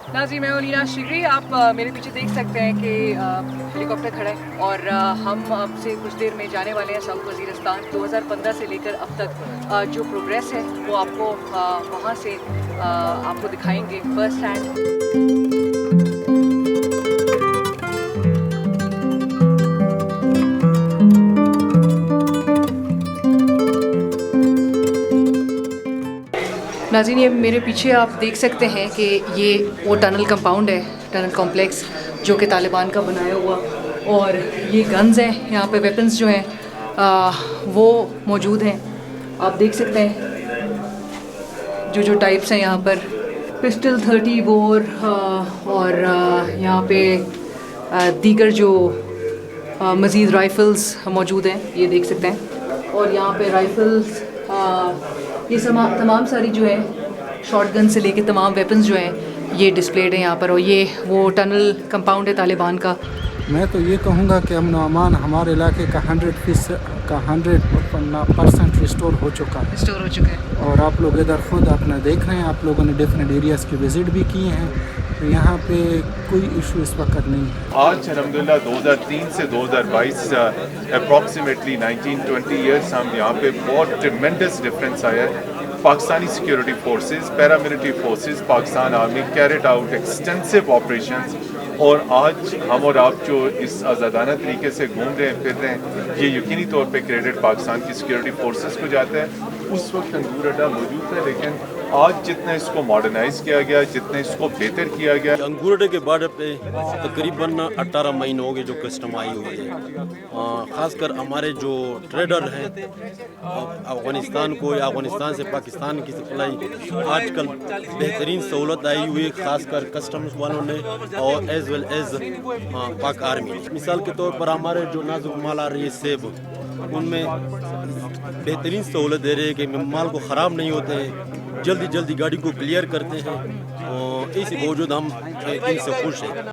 Nazi मैं ओलिना शिगरी। आप मेरे पीछे देख सकते हैं कि हेलीकॉप्टर खड़ा है और हम अब से कुछ देर में जाने वाले हैं साउथ वज़ीरिस्तान। 2015 से लेकर अब तक जो प्रोग्रेस है वो आपको वहाँ से आपको दिखाएंगे फर्स्ट हैंड। नाज़रीन ये मेरे पीछे आप देख सकते हैं कि ये वो टनल कंपाउंड है, टनल कॉम्प्लेक्स जो कि तालिबान का बनाया हुआ, और ये गन्स हैं यहाँ पे, वेपन्स जो हैं वो मौजूद हैं। आप देख सकते हैं जो टाइप्स हैं यहाँ पर, पिस्टल 30 बोर और यहाँ पे दीगर जो मज़ीद राइफ़ल्स मौजूद हैं, ये देख सकते हैं। और यहाँ पे राइफ़ल्स ये तमाम सारी जो है शॉर्ट गन से लेके तमाम वेपन्स जो हैं ये डिस्प्लेड हैं यहाँ पर। और ये वो टनल कंपाउंड है तालिबान का। मैं तो ये कहूँगा कि अमन अमान हमारे इलाके का 100% रिस्टोर हो चुका है। और आप लोग इधर खुद अपना देख रहे हैं, आप लोगों ने डिफरेंट एरियाज़ की विज़िट भी किए हैं, तो यहाँ पे कोई इशू इस वक्त नहीं है। आज अलहमदिल्ला 2003 से 2022 अप्रॉक्सीमेटली 19-20 ईयर्स हम यहाँ पे बहुत ट्रिमेंडस डिफरेंस आया है। Pakistani security forces, paramilitary forces, Pakistan army carried out extensive operations, और आज हम और आप जो इस आज़ादाना तरीके से घूम रहे हैं, फिर रहे हैं, ये यकीनी तौर पे क्रेडिट पाकिस्तान की सिक्योरिटी फोर्सेस को जाता है। उस वक्त तंदूर अड्डा मौजूद था, लेकिन आज जितना इसको मॉडर्नाइज किया गया, जितना इसको बेहतर किया गया। अंगूर अड्डे के बॉर्डर पे तकरीबन 18 महीने हो गए जो कस्टम आई हुई है। ख़ासकर हमारे जो ट्रेडर हैं अफ़गानिस्तान को या अफ़गानिस्तान से पाकिस्तान की सप्लाई आजकल बेहतरीन सहूलत आई हुई है, ख़ासकर कस्टम्स वालों ने और एज़ वेल एज़ पाक आर्मी। मिसाल के तौर पर हमारे जो नाजुक माल आ रही है सेब, उनमें बेहतरीन सहूलत दे रहे हैं कि माल को ख़राब नहीं होते हैं, जल्दी गाड़ी को क्लियर करते हैं, और इसी बावजूद हम इनसे खुश हैं।